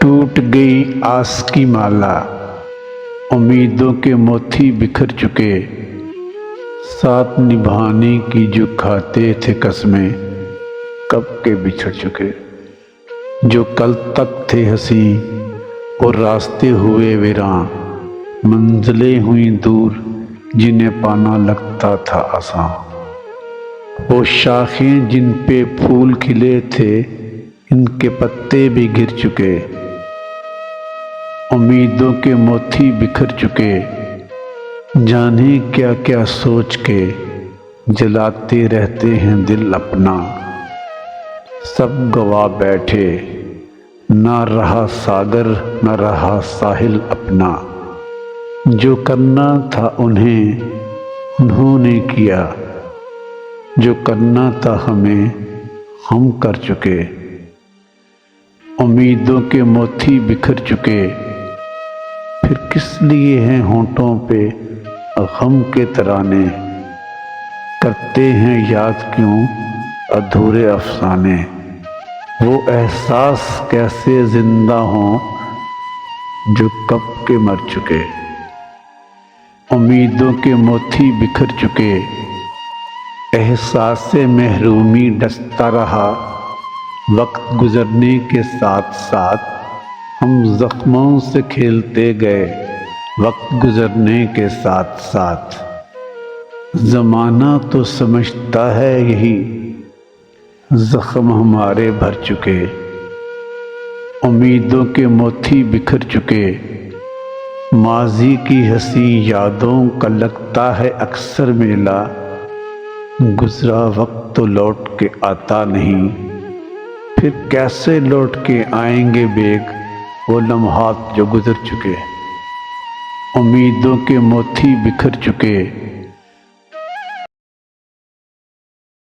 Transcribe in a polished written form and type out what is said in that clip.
ٹوٹ گئی آس کی مالا، امیدوں کے موتی بکھر چکے، ساتھ نبھانے کی جو کھاتے تھے قسمیں کب کے بچھڑ چکے۔ جو کل تک تھے حسین اور راستے ہوئے ویراں، منزلیں ہوئیں دور جنہیں پانا لگتا تھا آساں۔ وہ شاخیں جن پہ پھول کھلے تھے ان کے پتے بھی گر چکے، امیدوں کے موتی بکھر چکے۔ جانے کیا کیا سوچ کے جلاتے رہتے ہیں دل اپنا، سب گوا بیٹھے نہ رہا ساگر نہ رہا ساحل اپنا۔ جو کرنا تھا انہوں نے کیا، جو کرنا تھا ہمیں ہم کر چکے۔ امیدوں کے موتی بکھر چکے، پھر کس لیے ہیں ہونٹوں پہ غم کے ترانے، کرتے ہیں یاد کیوں ادھورے افسانے۔ وہ احساس کیسے زندہ ہوں جو کب کے مر چکے۔ امیدوں کے موتی بکھر چکے، احساس محرومی ڈستا رہا، وقت گزرنے کے ساتھ ساتھ ہم زخموں سے کھیلتے گئے، وقت گزرنے کے ساتھ ساتھ۔ زمانہ تو سمجھتا ہے یہی زخم ہمارے بھر چکے۔ امیدوں کے موتی بکھر چکے، ماضی کی حسین یادوں کا لگتا ہے اکثر میلہ، گزرا وقت تو لوٹ کے آتا نہیں، پھر کیسے لوٹ کے آئیں گے بیگ وہ لمحات جو گزر چکے۔ امیدوں کے موتی بکھر چکے،